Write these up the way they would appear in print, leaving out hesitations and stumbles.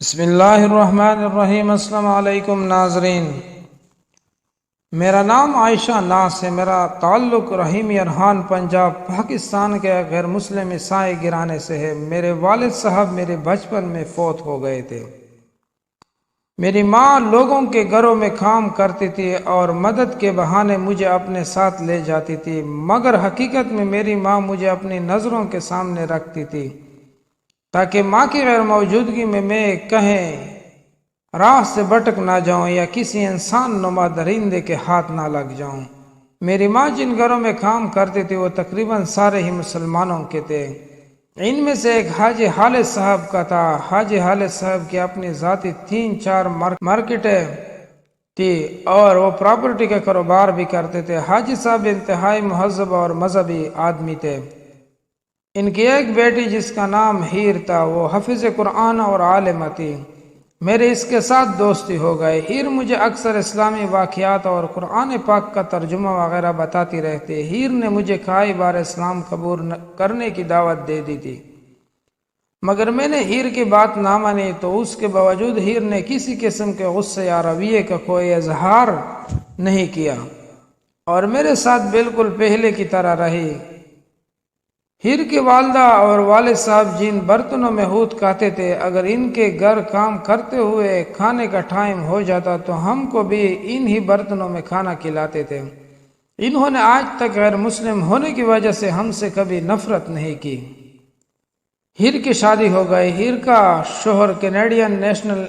بسم اللہ الرحمن الرحیم۔ السلام علیکم ناظرین، میرا نام عائشہ ناز ہے۔ میرا تعلق رحیمی ارحان پنجاب پاکستان کے غیر مسلم عیسائی گرانے سے ہے۔ میرے والد صاحب میرے بچپن میں فوت ہو گئے تھے۔ میری ماں لوگوں کے گھروں میں کام کرتی تھی اور مدد کے بہانے مجھے اپنے ساتھ لے جاتی تھی، مگر حقیقت میں میری ماں مجھے اپنی نظروں کے سامنے رکھتی تھی تاکہ ماں کی غیر موجودگی میں کہیں راہ سے بھٹک نہ جاؤں یا کسی انسان نما درندے کے ہاتھ نہ لگ جاؤں۔ میری ماں جن گھروں میں کام کرتی تھی وہ تقریباً سارے ہی مسلمانوں کے تھے۔ ان میں سے ایک حاجی حالد صاحب کا تھا۔ حاجی حالد صاحب کی اپنی ذاتی 3-4 مارکیٹیں تھی اور وہ پراپرٹی کا کاروبار بھی کرتے تھے۔ حاجی صاحب انتہائی مہذب اور مذہبی آدمی تھے۔ ان کی ایک بیٹی جس کا نام ہیر تھا، وہ حافظ قرآن اور عالمہ تھی۔ میرے اس کے ساتھ دوستی ہو گئے۔ ہیر مجھے اکثر اسلامی واقعات اور قرآن پاک کا ترجمہ وغیرہ بتاتی رہتی۔ ہیر نے مجھے کئی بار اسلام قبول کرنے کی دعوت دے دی تھی، مگر میں نے ہیر کی بات نہ مانی، تو اس کے باوجود ہیر نے کسی قسم کے غصے یا رویے کا کوئی اظہار نہیں کیا اور میرے ساتھ بالکل پہلے کی طرح رہی۔ ہیر کی والدہ اور والد صاحب جن برتنوں میں ہود کھاتے تھے، اگر ان کے گھر کام کرتے ہوئے کھانے کا ٹائم ہو جاتا تو ہم کو بھی ان ہی برتنوں میں کھانا کھلاتے تھے۔ انہوں نے آج تک غیر مسلم ہونے کی وجہ سے ہم سے کبھی نفرت نہیں کی۔ ہیر کی شادی ہو گئی۔ ہیر کا شوہر کینیڈین نیشنل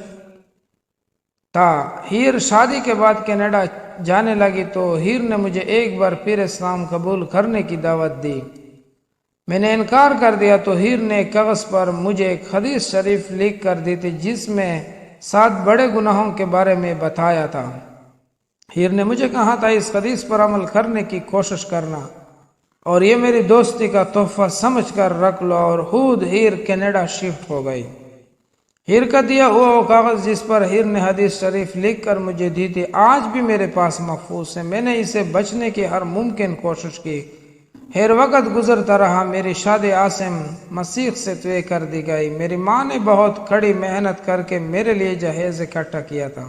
تھا۔ ہیر شادی کے بعد کینیڈا جانے لگی تو ہیر نے مجھے ایک بار پھر اسلام قبول کرنے کی دعوت دی۔ میں نے انکار کر دیا تو ہیر نے ایک کاغذ پر مجھے ایک حدیث شریف لکھ کر دی تھی جس میں 7 بڑے گناہوں کے بارے میں بتایا تھا۔ ہیر نے مجھے کہا تھا اس حدیث پر عمل کرنے کی کوشش کرنا اور یہ میری دوستی کا تحفہ سمجھ کر رکھ لو، اور خود ہیر کینیڈا شفٹ ہو گئی۔ ہیر کا دیا ہوا وہ کاغذ جس پر ہیر نے حدیث شریف لکھ کر مجھے دی تھی آج بھی میرے پاس محفوظ ہے۔ میں نے اسے بچنے کی ہر ممکن کوشش کی۔ ہر وقت گزرتا رہا۔ میری شادی عاصم مسیح سے طے کر دی گئی۔ میری ماں نے بہت کڑی محنت کر کے میرے لیے جہیز اکٹھا کیا تھا،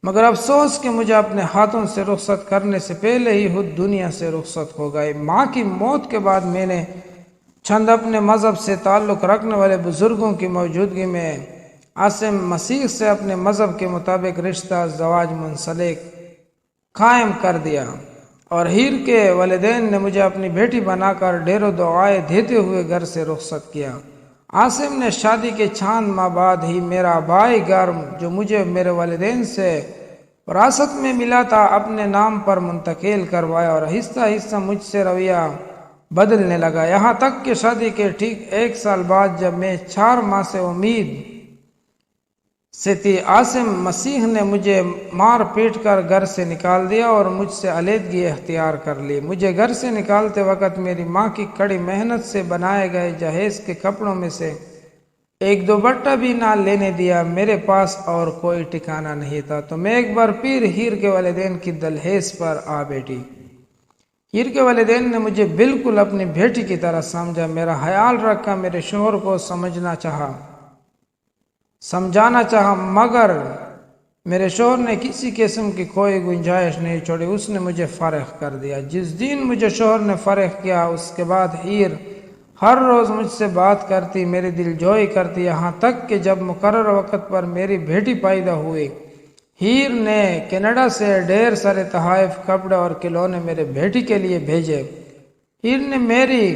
مگر افسوس کہ مجھے اپنے ہاتھوں سے رخصت کرنے سے پہلے ہی خود دنیا سے رخصت ہو گئے۔ ماں کی موت کے بعد میں نے چند اپنے مذہب سے تعلق رکھنے والے بزرگوں کی موجودگی میں عاصم مسیح سے اپنے مذہب کے مطابق رشتہ زواج منسلک قائم کر دیا، اور ہیر کے والدین نے مجھے اپنی بیٹی بنا کر ڈھیر و دعائیں دیتے ہوئے گھر سے رخصت کیا۔ عاصم نے شادی کے چند ماہ بعد ہی میرا آبائی گھر جو مجھے میرے والدین سے وراثت میں ملا تھا اپنے نام پر منتقل کروایا، اور آہستہ آہستہ مجھ سے رویہ بدلنے لگا، یہاں تک کہ شادی کے ٹھیک 1 سال بعد جب میں 4 ماہ سے امید سے تھی، عاصم مسیح نے مجھے مار پیٹ کر گھر سے نکال دیا اور مجھ سے علیحدگی اختیار کر لی۔ مجھے گھر سے نکالتے وقت میری ماں کی کڑی محنت سے بنائے گئے جہیز کے کپڑوں میں سے 1 دوپٹہ بھی نہ لینے دیا۔ میرے پاس اور کوئی ٹھکانہ نہیں تھا، تو میں ایک بار پھر ہیر کے والدین کی دہلیز پر آ بیٹھی۔ ہیر کے والدین نے مجھے بالکل اپنی بیٹی کی طرح سمجھا، میرا خیال رکھا، میرے شوہر کو سمجھانا چاہا، مگر میرے شوہر نے کسی قسم کی کوئی گنجائش نہیں چھوڑی۔ اس نے مجھے فارغ کر دیا۔ جس دن مجھے شوہر نے فارغ کیا اس کے بعد ہیر ہر روز مجھ سے بات کرتی، میری دل جوئی کرتی، یہاں تک کہ جب مقررہ وقت پر میری بیٹی پیدا ہوئی، ہیر نے کینیڈا سے ڈھیر سارے تحائف، کپڑے اور کھلونے میرے بیٹی کے لیے بھیجے۔ ہیر نے میری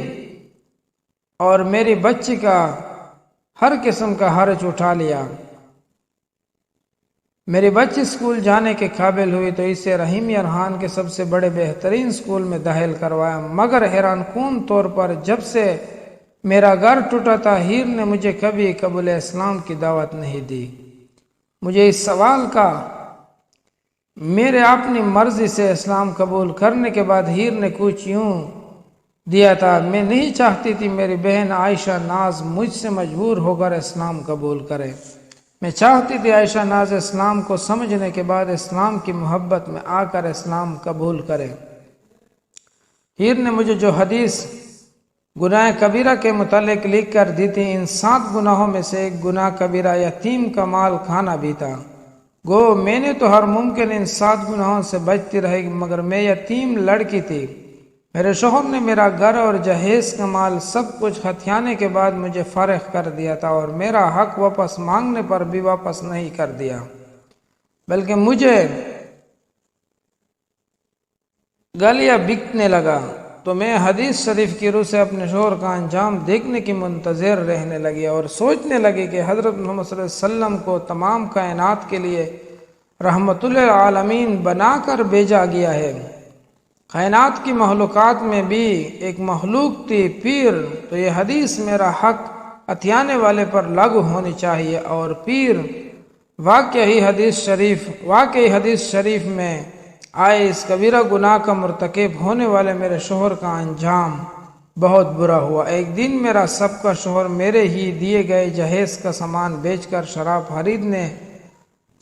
اور میری بچی کا ہر قسم کا خرچ اٹھا لیا۔ میری بچی اسکول جانے کے قابل ہوئی تو اسے رحیمی ارحان کے سب سے بڑے بہترین اسکول میں داخل کروایا، مگر حیران کن طور پر جب سے میرا گھر ٹوٹا تھا ہیر نے مجھے کبھی قبول اسلام کی دعوت نہیں دی۔ مجھے اس سوال کا میرے اپنی مرضی سے اسلام قبول کرنے کے بعد ہیر نے کچھ یوں دیا تھا، میں نہیں چاہتی تھی میری بہن عائشہ ناز مجھ سے مجبور ہو کر اسلام قبول کرے۔ میں چاہتی تھی عائشہ ناز اسلام کو سمجھنے کے بعد اسلام کی محبت میں آ کر اسلام قبول کرے۔ ہیر نے مجھے جو حدیث گناہ کبیرہ کے متعلق لکھ کر دی تھی، ان 7 گناہوں میں سے ایک گناہ کبیرہ یتیم کا مال کھانا بھی تھا۔ گو میں نے تو ہر ممکن ان 7 گناہوں سے بچتی رہی، مگر میں یتیم لڑکی تھی۔ میرے شوہر نے میرا گھر اور جہیز کا مال سب کچھ ہتھیانے کے بعد مجھے فارغ کر دیا تھا، اور میرا حق واپس مانگنے پر بھی واپس نہیں کر دیا، بلکہ مجھے گالیاں بکنے لگا۔ تو میں حدیث شریف کی روح سے اپنے شوہر کا انجام دیکھنے کی منتظر رہنے لگی اور سوچنے لگی کہ حضرت محمد صلی اللہ علیہ وسلم کو تمام کائنات کے لیے رحمت للعالمین بنا کر بھیجا گیا ہے۔ کائنات کی مخلوقات میں بھی ایک مخلوق تھی پیر، تو یہ حدیث میرا حق عطیانے والے پر لاگو ہونی چاہیے۔ اور پیر واقعی حدیث شریف میں آئے اس کبیرہ گناہ کا مرتکب ہونے والے میرے شوہر کا انجام بہت برا ہوا۔ ایک دن میرا سب کا شوہر میرے ہی دیے گئے جہیز کا سامان بیچ کر شراب خریدنے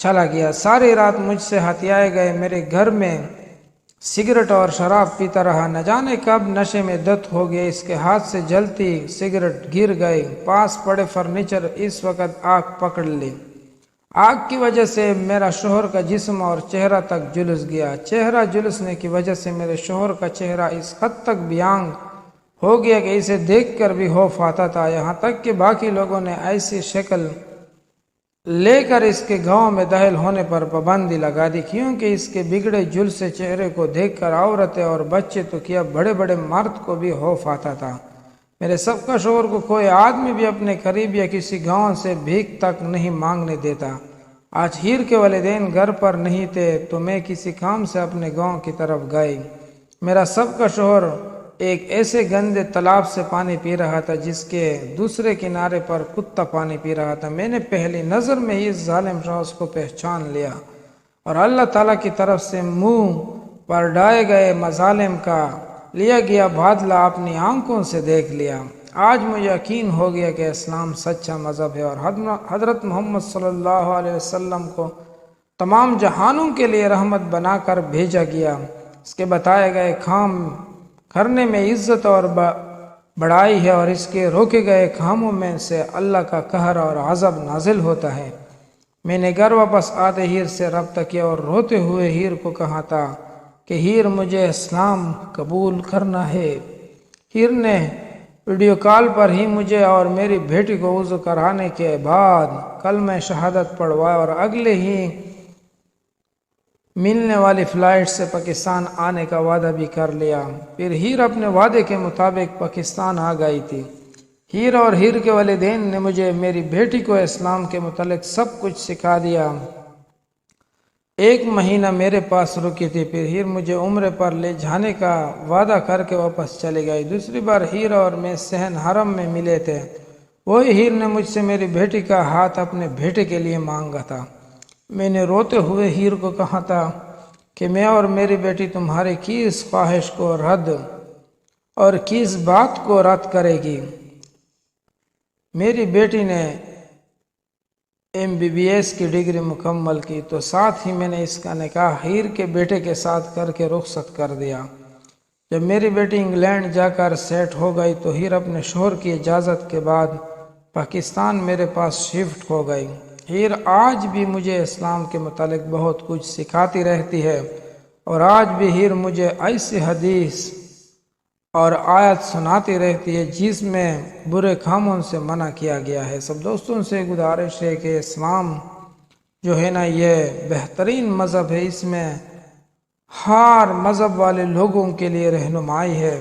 چلا گیا۔ ساری رات مجھ سے ہتھیائے گئے میرے گھر میں سگریٹ اور شراب پیتا رہا، نہ جانے کب نشے میں دھت ہو گیا، اس کے ہاتھ سے جلتی سگریٹ گر گئی، پاس پڑے فرنیچر اس وقت آگ پکڑ لی۔ آگ کی وجہ سے میرا شوہر کا جسم اور چہرہ تک جلس گیا۔ چہرہ جلسنے کی وجہ سے میرے شوہر کا چہرہ اس حد تک بیانگ ہو گیا کہ اسے دیکھ کر بھی خوف آتا تھا، یہاں تک کہ باقی لوگوں نے ایسی شکل لے کر اس کے گاؤں میں داخل ہونے پر پابندی لگا دی، کیونکہ اس کے بگڑے جلسے چہرے کو دیکھ کر عورتیں اور بچے تو کیا بڑے بڑے مرد کو بھی خوف آتا تھا۔ میرے سب کا شوہر کو کوئی آدمی بھی اپنے قریب یا کسی گاؤں سے بھیک تک نہیں مانگنے دیتا۔ آج ہیر کے والدین گھر پر نہیں تھے تو میں کسی کام سے اپنے گاؤں کی طرف گئی۔ میرا سب کا شوہر ایک ایسے گندے تالاب سے پانی پی رہا تھا جس کے دوسرے کنارے پر کتا پانی پی رہا تھا۔ میں نے پہلی نظر میں ہی اس ظالم شخص کو پہچان لیا اور اللہ تعالیٰ کی طرف سے منہ پر ڈائے گئے مظالم کا لیا گیا بادلہ اپنی آنکھوں سے دیکھ لیا۔ آج مجھے یقین ہو گیا کہ اسلام سچا مذہب ہے اور حضرت محمد صلی اللہ علیہ وسلم کو تمام جہانوں کے لیے رحمت بنا کر بھیجا گیا۔ اس کے بتائے گئے کام کرنے میں عزت اور بڑائی ہے، اور اس کے روکے گئے کاموں میں سے اللہ کا قہر اور عذاب نازل ہوتا ہے۔ میں نے گھر واپس آتے ہیر سے رابطہ کیا اور روتے ہوئے ہیر کو کہا تھا کہ ہیر مجھے اسلام قبول کرنا ہے۔ ہیر نے ویڈیو کال پر ہی مجھے اور میری بیٹی کو وضو کرانے کے بعد کلمہ شہادت پڑھوایا اور اگلے ہی ملنے والی فلائٹ سے پاکستان آنے کا وعدہ بھی کر لیا۔ پھر ہیر اپنے وعدے کے مطابق پاکستان آ گئی تھی۔ ہیر اور ہیر کے والدین نے مجھے میری بیٹی کو اسلام کے متعلق سب کچھ سکھا دیا۔ 1 مہینہ میرے پاس رکی تھی، پھر ہیر مجھے عمرے پر لے جانے کا وعدہ کر کے واپس چلے گئی۔ دوسری بار ہیر اور میں صحن حرم میں ملے تھے۔ وہی ہیر نے مجھ سے میری بیٹی کا ہاتھ اپنے بیٹے کے لیے مانگا تھا۔ میں نے روتے ہوئے ہیر کو کہا تھا کہ میں اور میری بیٹی تمہاری کس خواہش کو رد اور کس بات کو رد کرے گی۔ میری بیٹی نے MBBS کی ڈگری مکمل کی تو ساتھ ہی میں نے اس کا نکاح ہیر کے بیٹے کے ساتھ کر کے رخصت کر دیا۔ جب میری بیٹی انگلینڈ جا کر سیٹ ہو گئی تو ہیر اپنے شوہر کی اجازت کے بعد پاکستان میرے پاس شفٹ ہو گئی۔ ہیر آج بھی مجھے اسلام کے متعلق بہت کچھ سکھاتی رہتی ہے، اور آج بھی ہیر مجھے ایسی حدیث اور آیت سناتی رہتی ہے جس میں برے کاموں سے منع کیا گیا ہے۔ سب دوستوں سے گزارش ہے کہ اسلام جو ہے نا یہ بہترین مذہب ہے، اس میں ہر مذہب والے لوگوں کے لیے رہنمائی ہے۔